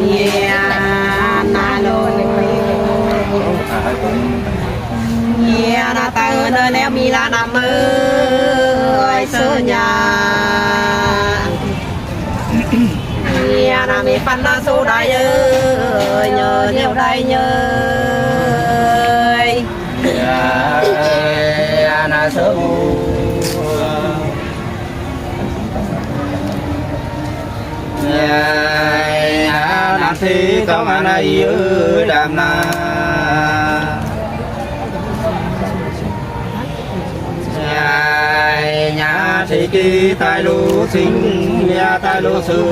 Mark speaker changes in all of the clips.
Speaker 1: nhà na lô nhà na ta nơi neo mi la nam ơi sơ nhà nhà na mi pan na số đại ơi nhờ nhiều đại nhờ na sơ mu na thi có mà na yêu đam na nhà thì kỳ tài lô sinh nhà tài lô sư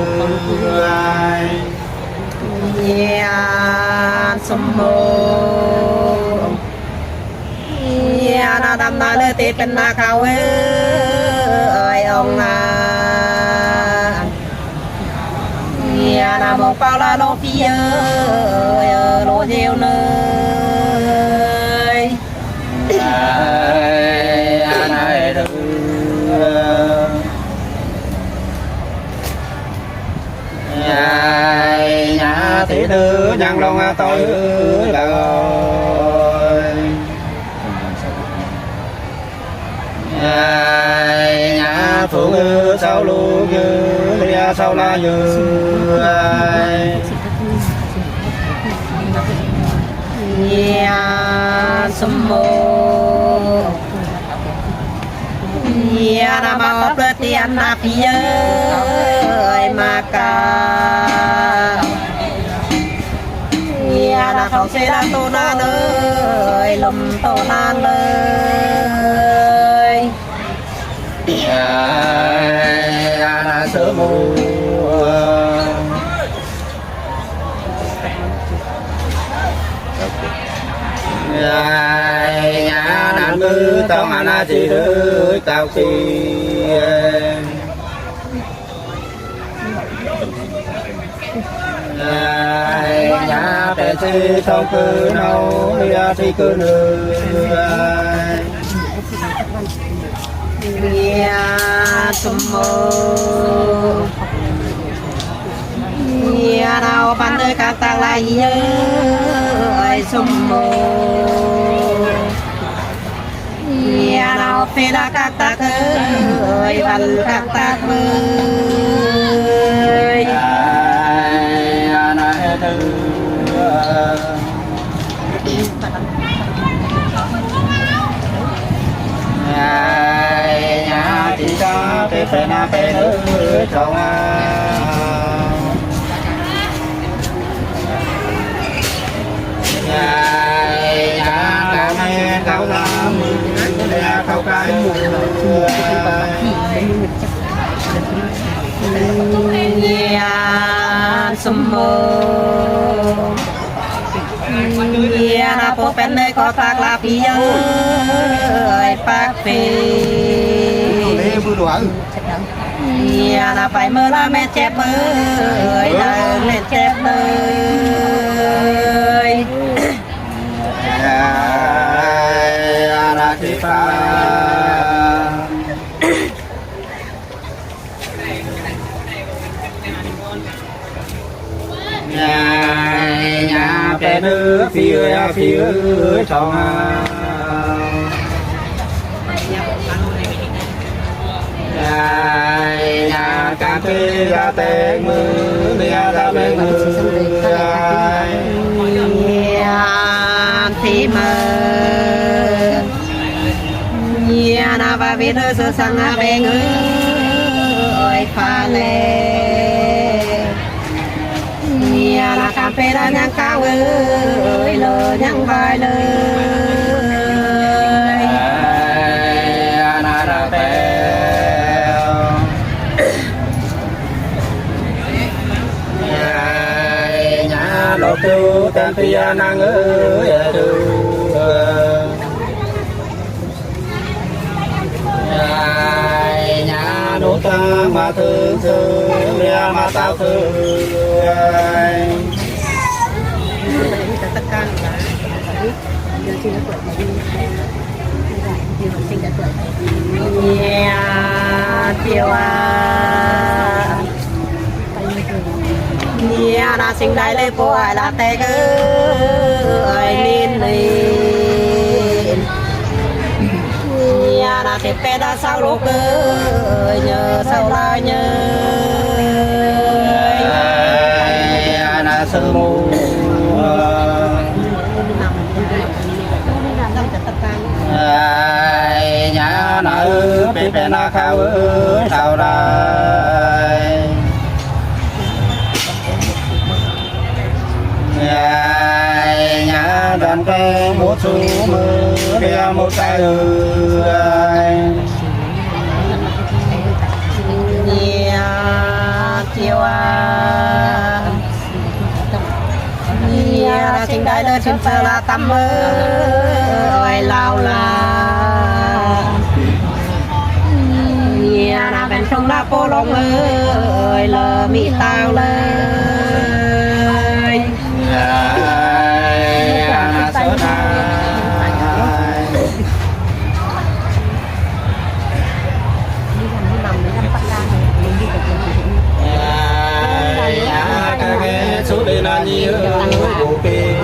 Speaker 1: nhà sum mô nhà na đam na lê tê pen na khao ơi ông na nhà na mô bao la lô phi ơi lô diêu nơi nhà thị nữ nhang long tôi là nhà phụ sao lu như lia sao la như nhà sum mô nhà na ma hấp lê tiền na phi ơi ma ca nhà na không xe la tô na ơi lùm tô na ơi nhà na sơ mù nhà na mưa tao mà na chỉ đứa tao chỉ nhà trẻ si sau cứ nấu nhà thì cứ nương nhà sum mô nhà nào ban đời các ta lại nhớ ơi sum mô nhà nào phê đã các ta ơi văn các ta ơi nhà chỉ cho cái phê na phê nữ trong nhà cả mẹ cao nam nhà cao cái nhà sum mô nhà na po pen nơi có phác la phi ơi phác phê nhà na phải mơ la mẹ chép ơi là mẹ chép ơi na khi pha nhà bé nữ phía trong nhà cà phê ra tên mưa nhà ra bên mưa thì mơ nhà na va biết sơ sang bên ơi pha lệ nhà na cà phê ra nhang cao ơi lơ nhang vai lơ na ra bèo nhà lô tu tên tia nang ơi nhà nô ta mà thương thương nhà mà tao thương tất cả nhà chiều nia na sinh đại lê phố ai là tê ơi nên nên nia na tiếp bé đã sao lúc nhờ sao la nhờ na sư mù nhà nữ bị bé na khao sao đây nhà đàn cây một số mưa đeo một cái chiều là chính đại đời chúng ta là tâm ơi lao là là bên trong là cô long ơi lờ mỹ tao lời số số đây là nhiều bộ phim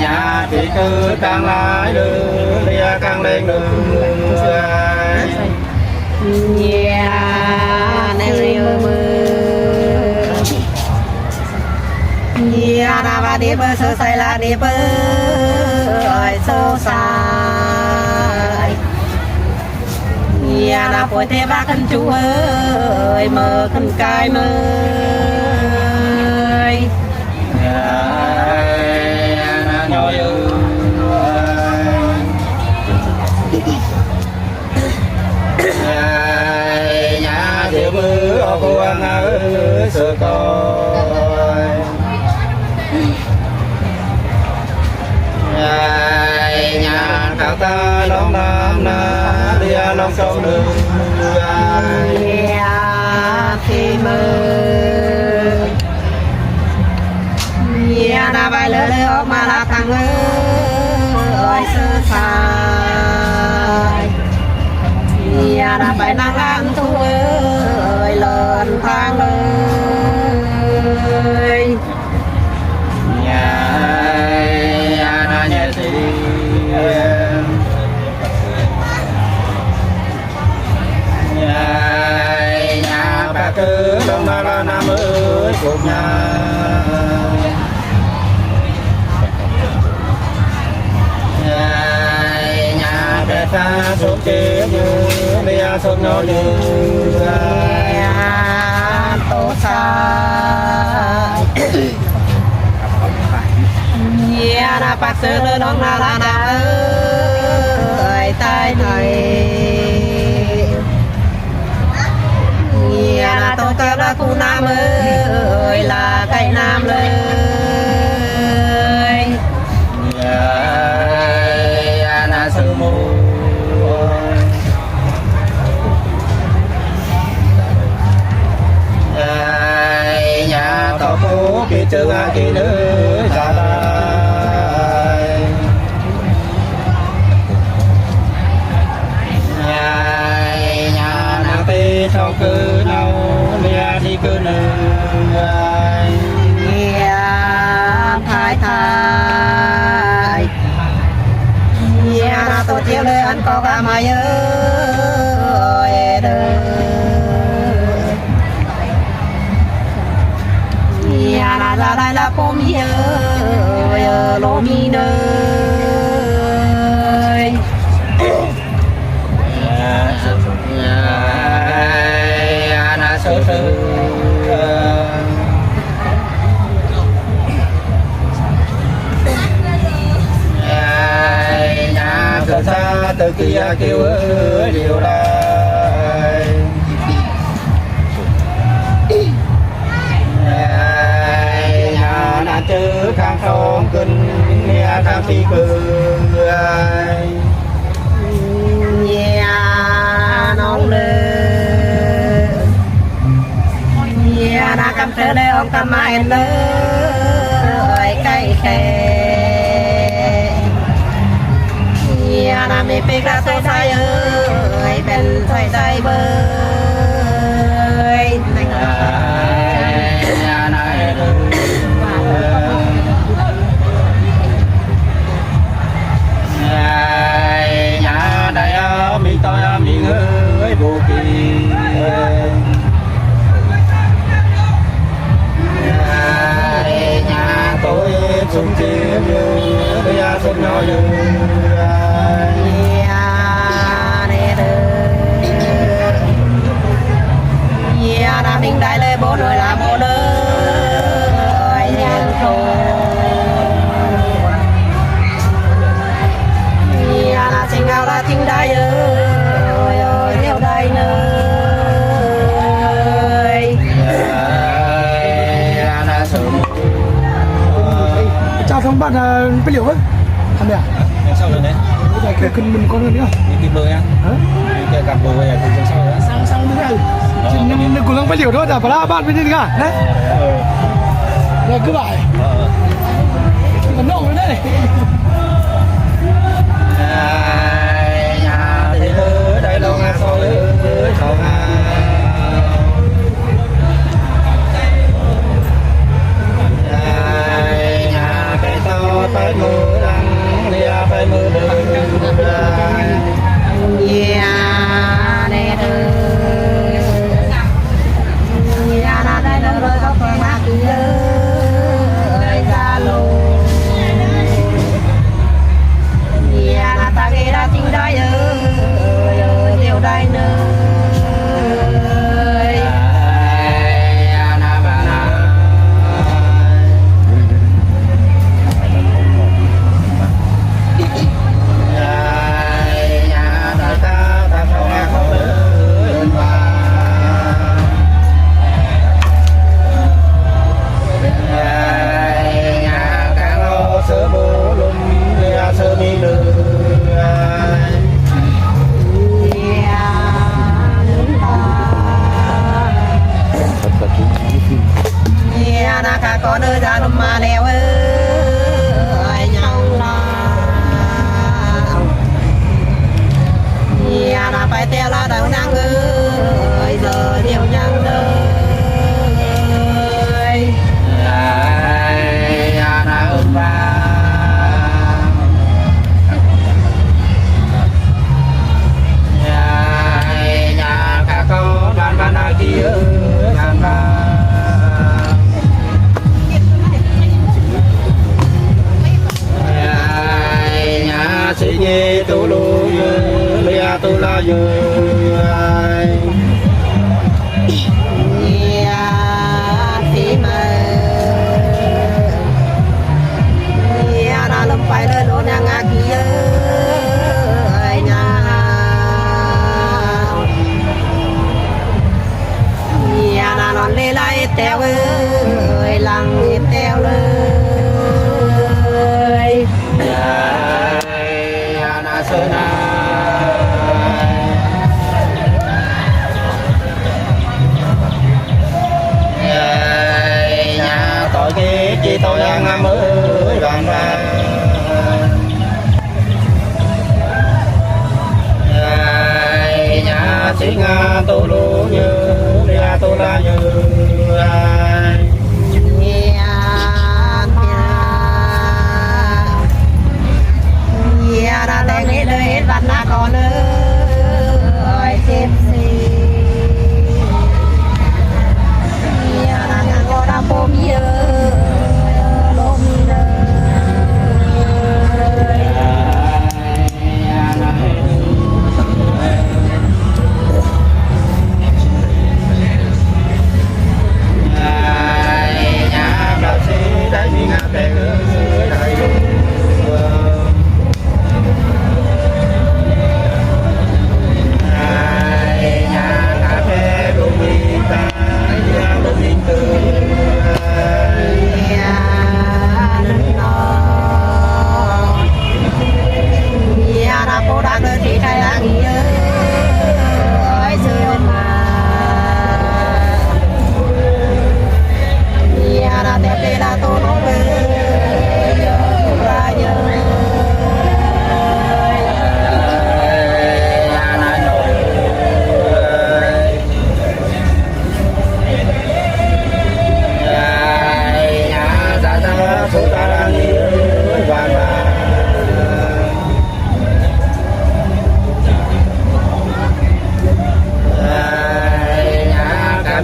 Speaker 1: nhà chỉ cứ càng lái đường đi càng lên đường này riêng na va đi bơ sơ say la đi bơ ơi sơ sai na phôi thế ba khăn chú ơi mơ khăn cay mơ nhỏ nhà thiếu mưa ở cô ăn ở sơ coi nhà cao ta long nam na đi long sông đường thì mơ na vai lơ lơ mà là thằng ơi sơ sai na phải năng ăn thu ơi lần thang ơi nhà na nhẹ gì nhà bà cứ đông na la nam ơi cùng nhà ta xuống chế như bia xuống nó như tô sa na bạc sơ lơ đông na la na ơi tai này na tô ca la cu nam ơi là cây nam lời na sư mù nhà tàu phố kia chưa kia nữa ra lại nhà nàng tê sau cứ nào lia đi cứ nữa thái thái na tôi chiều lời anh có cả mai ơi na ra đây là cô mi ơi lô mi nơi na sơ sơ nhà từ xa từ kia kêu ơi điều đây nhà chữ khang sông kinh nghe khang phi cười nông lơ na cầm sơ lê ông cầm mai lơ cây khe na mê phê ra sơ sai ơi เป็นใส่ได้เบย
Speaker 2: nhà đại mi tôi mi người vô kỳ nhà tôi sung chia bây giờ sung nhỏ
Speaker 1: đã mình đại lê bố rồi là bố đời nhân thù là sinh ao là sinh đại ơi nhiều đại nơi
Speaker 2: là sớm
Speaker 3: chào xong bạn phế liệu ấy thằng à
Speaker 2: sau rồi đấy
Speaker 3: bây giờ kể cần mình con nữa
Speaker 2: đi bơi á cái cặp bơi bây giờ cùng sau đó
Speaker 3: sang bây giờ chỉ nên cùng phế liệu thôi là phải bạn bên đi cả đấy rồi cứ bài còn nổ nữa đây
Speaker 2: nhà thì đây lâu nga sau dưới sau nga nhà cái tao tay mưa đắng lia tay mưa đường
Speaker 1: nè là đây đâu rồi có phải hát ơi ra lô là ta nghe đã chính đây ơi nhiều đây nơi có nơi ra đâm mà leo ơi nhau là phải theo là đầu năng ơi giờ điều nhang đời
Speaker 2: nhà cả con ban kia ban sĩ nhi tu lu lia tu la yu
Speaker 1: phí mà đã lâm phải lên lỗ nhà ngã kia nhà là non lê lại teo ơi lăng teo lời
Speaker 2: sơn nhà tội kia chỉ tôi đang mới vàng nhà sĩ nga tu lu như lia tu la như
Speaker 1: đã lên hết đời hết vặt na con ơi xem gì đã ngang qua đã bom giờ bom
Speaker 2: nhà bác sĩ đại mi ngã bè đại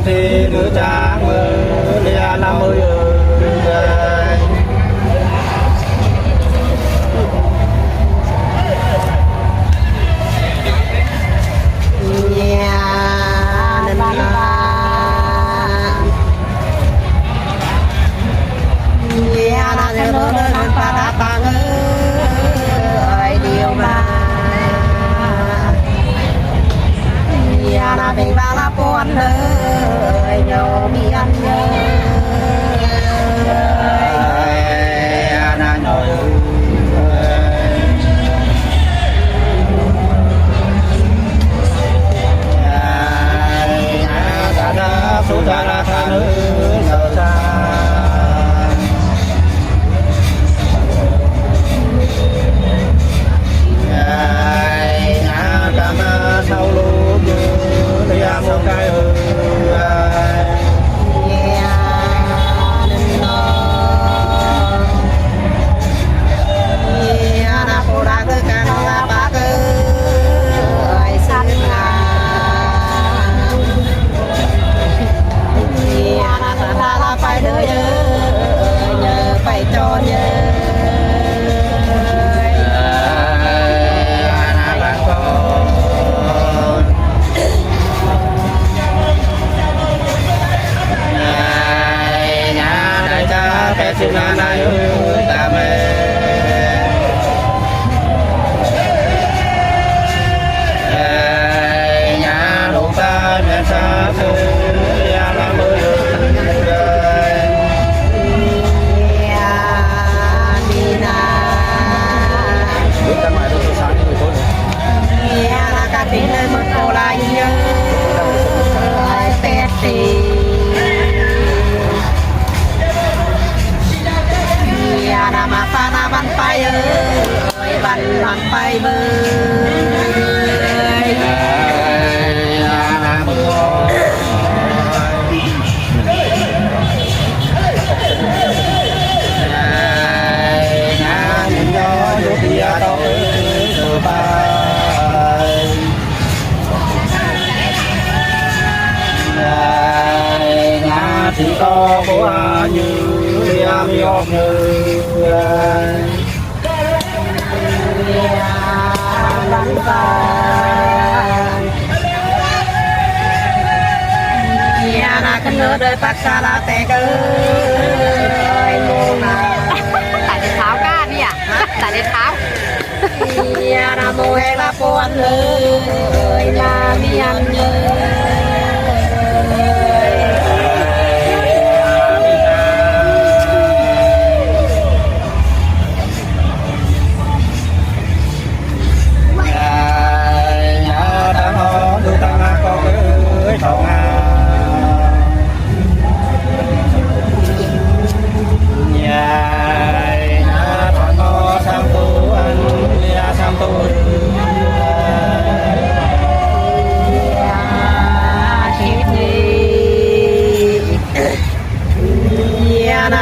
Speaker 2: thì ngư trang lia năm mươi
Speaker 1: bình ba la buồn đời nhau mi ăn nhớ
Speaker 2: na nhồi ta đã số ta đã tha nữ sợ ta sau lũ thì ăn một cái
Speaker 1: phải đợi nhớ phải cho nhớ
Speaker 2: xin anh ơi ta mẹ nhà đủ ta nhà xa thư nhà làm ơi
Speaker 1: đi na
Speaker 2: biết ta mày đâu sáng như tôi
Speaker 1: nhà là cả tiếng nơi mất cô lại nhớ ai tết thì na ma pha na ban phai ơi ban phai bơi
Speaker 2: chỉ có bố như lia mi ôm như
Speaker 1: ban phai nhà na khăn nỡ đời bác xa la tè cơ
Speaker 4: tại để tháo ca đi à tại để tháo
Speaker 1: nhà na mô hay là buồn ơi là mi ăn nhớ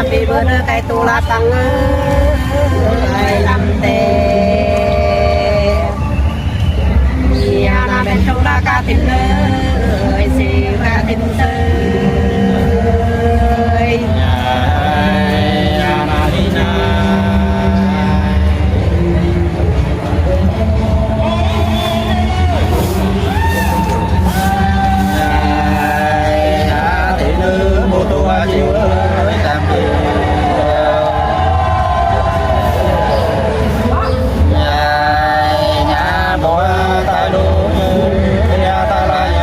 Speaker 1: Happy birthday tu la tăng ơi làm tề nhà na bên trong la ca tin ơi xì ca tin ơi
Speaker 2: nhà na đi na thì nữ mô tô chiều ơi làm gì nhà bỏ ta đu ta la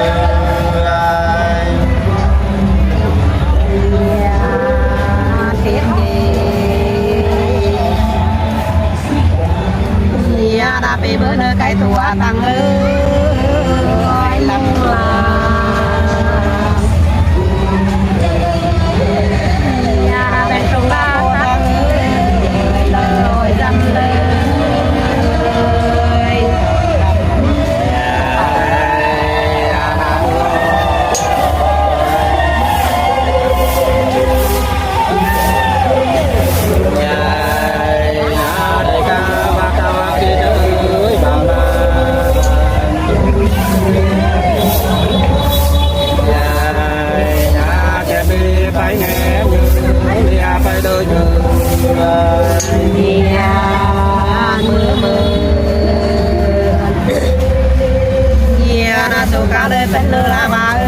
Speaker 1: bên lừa là bà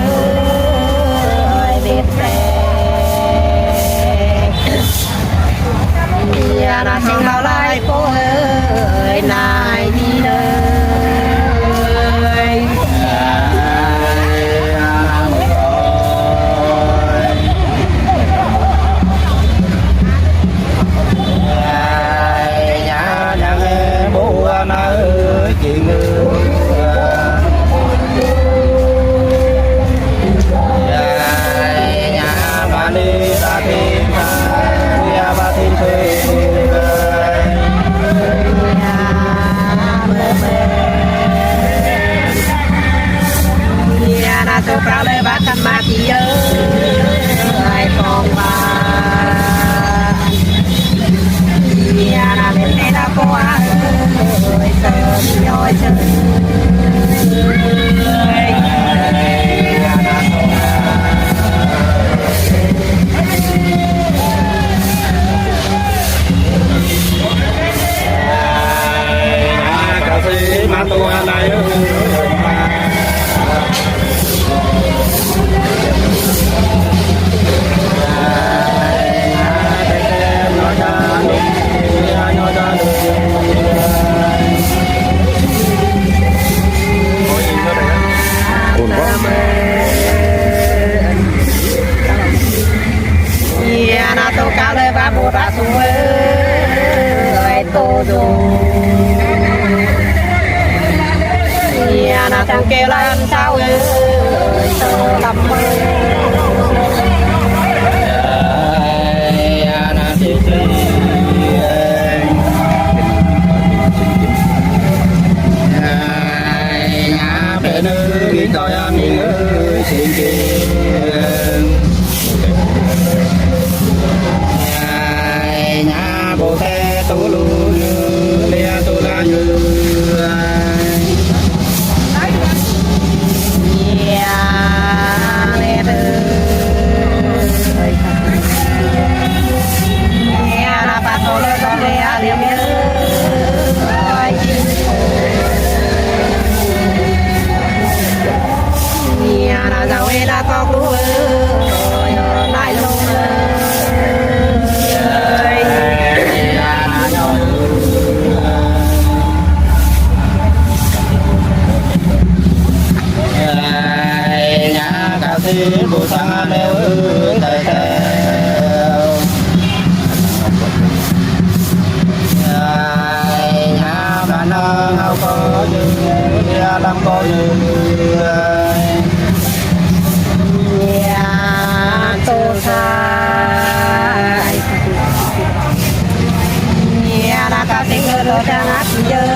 Speaker 1: ơi biết về nhà là sinh lao lại cô ơi này đi nơi tôi cao lên bác thăm ma chị ơi con bà nhà là bên đây là cô ơi sớm nhoi sớm
Speaker 2: cà phê mà tôi này
Speaker 1: tôi cao lên ba bộ ra xuống ơi tôi dùng nhà nào thằng kêu làm sao ơi tôi làm
Speaker 2: nhà bên ơi tôi ăn ơi xin nhà bồ tát tu lu lia tu la như
Speaker 1: đã có cú ơi lại luôn
Speaker 2: nhà cà phê bồ tát nêu tay theo nhà bà nương hậu có như làm có như
Speaker 1: tô sai nhà đã có tiếng người lo cho nát chơi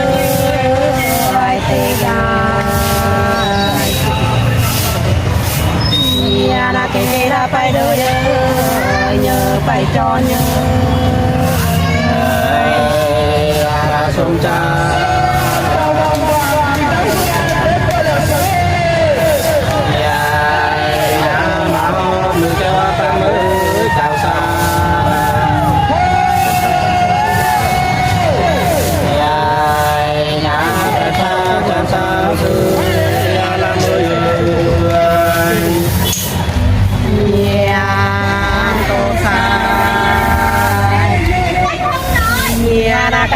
Speaker 1: thì nhà đã cái gì đã phải đưa nhớ phải cho nhớ
Speaker 2: sông cha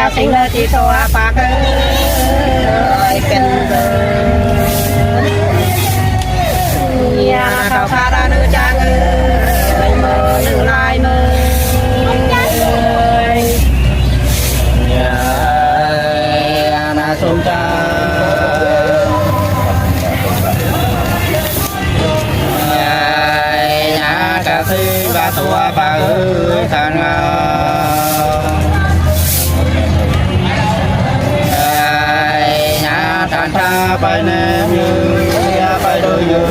Speaker 1: cao sinh lơ chỉ cho bác ơi cần nhà cao xa ra nữ trang ơi mơ nữ lại mơ
Speaker 2: nhà na sông cha nhà cà phê và tua bà ơi thằng ta bay ném như bay đôi như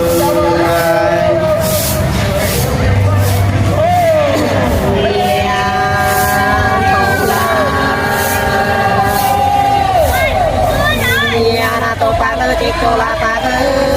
Speaker 1: nhà na tô bác ơi chỉ cô là bác ơi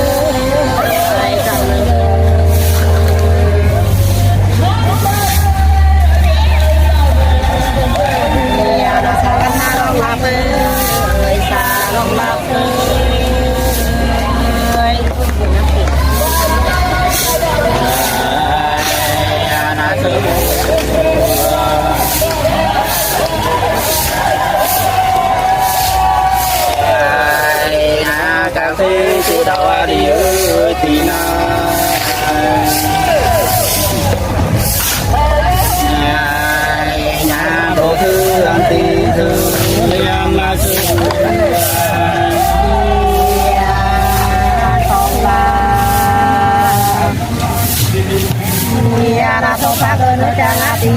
Speaker 1: nó cha ngã thì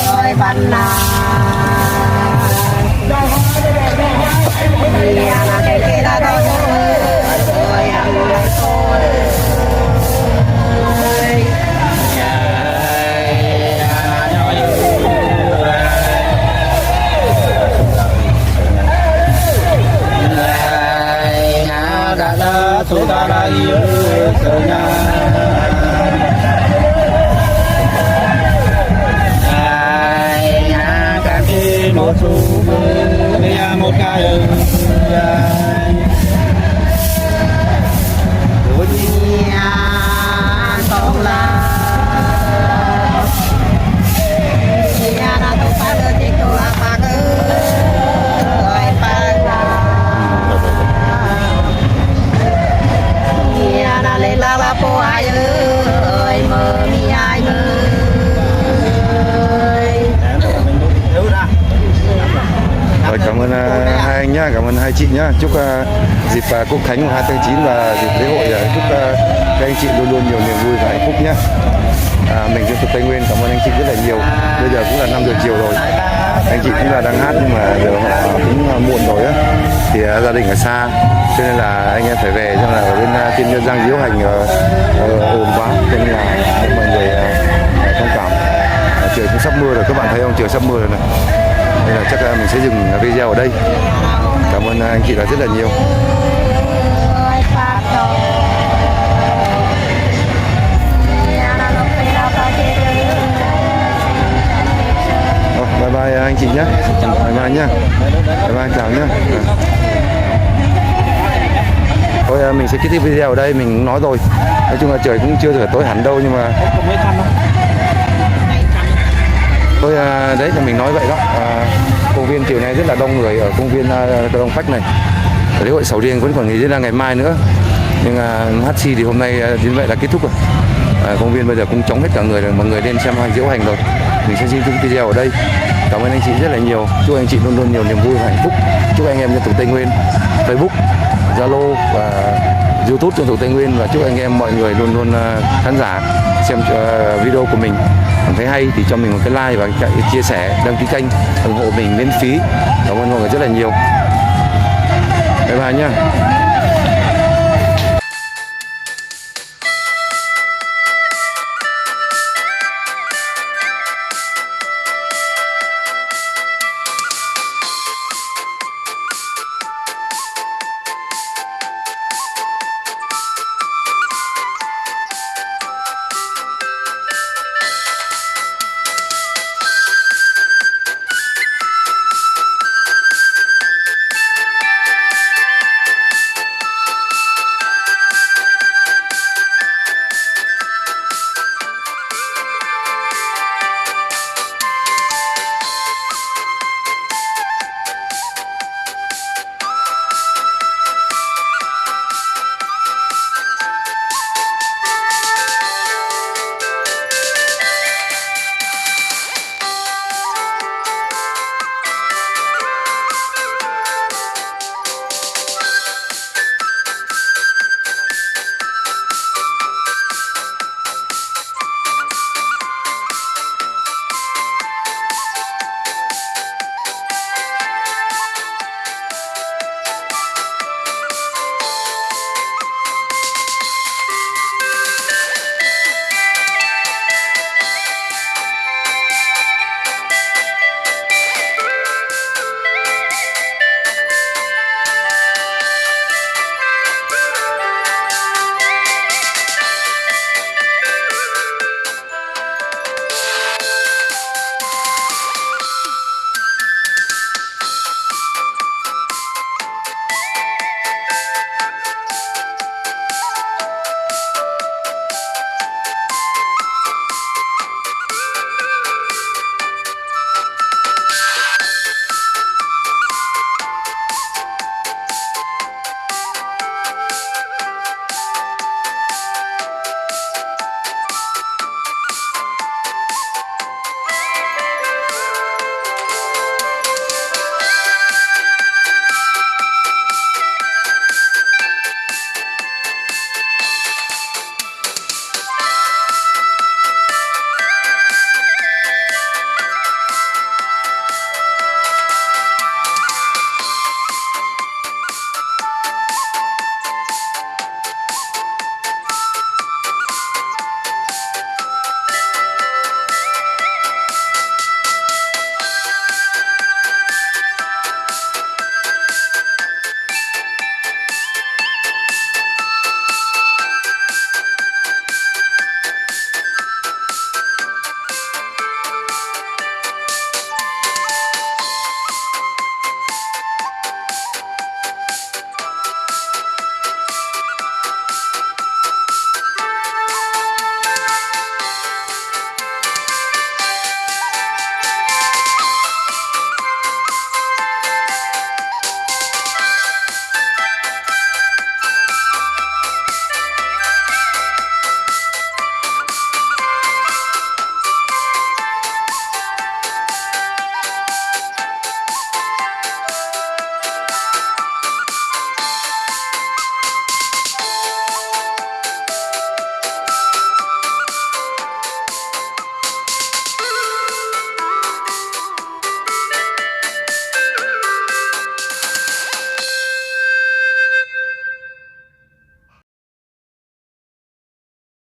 Speaker 1: ơi ban na nhà là cái kia đã đâu rồi ăn lại thôi
Speaker 2: Số ta lại sợ nhà nhà cả khi một số một cái
Speaker 1: nhà không là nhà là tôi phải được thì tôi phải lên la po ai ơi mơ mi ai ơi.
Speaker 5: Rồi, cảm ơn hai anh nhá, cảm ơn hai chị nhá. Chúc dịp Quốc Khánh mùng 2 tháng 9 và dịp lễ hội chúc các anh chị luôn luôn nhiều niềm vui và hạnh phúc nhá. Mình dân tộc Tây Nguyên cảm ơn anh chị rất là nhiều. Bây giờ cũng là 5 giờ chiều rồi. Anh chị cũng là đang hát nhưng mà giờ họ cũng muộn rồi á. Thì gia đình ở xa cho nên là anh em phải về, cho nên là ở bên Tiên Nhân Giang diễu hành ồn quá cho nên là mọi người thông cảm. Trời cũng sắp mưa rồi, các bạn thấy không, trời sắp mưa rồi này. Nên là chắc là mình sẽ dừng video ở đây. Cảm ơn anh chị đã rất là nhiều. Bye bye anh chị nhé. Bye bye nhá. Bye bye, chào nhá. Thôi mình sẽ kết thúc video ở đây, mình cũng nói rồi. Nói chung là trời cũng chưa tối hẳn đâu nhưng mà thôi đấy là mình nói vậy đó. Công viên chiều nay rất là đông người ở công viên Đông Phách này. Lễ hội sầu riêng vẫn còn nghỉ đến là ngày mai nữa. Nhưng HC thì hôm nay đến vậy là kết thúc rồi. Công viên bây giờ cũng trống hết cả người rồi, mọi người lên xem diễu hành rồi. Mình sẽ xin chung video ở đây. Cảm ơn anh chị rất là nhiều. Chúc anh chị luôn luôn nhiều niềm vui và hạnh phúc. Chúc anh em dân tộc Tây Nguyên, Facebook, Zalo và YouTube dân tộc Tây Nguyên, và chúc anh em mọi người luôn luôn khán giả xem video của mình cảm thấy hay thì cho mình một cái like và chia sẻ, đăng ký kênh, ủng hộ mình miễn phí. Cảm ơn mọi người rất là nhiều. Bye bye nhá.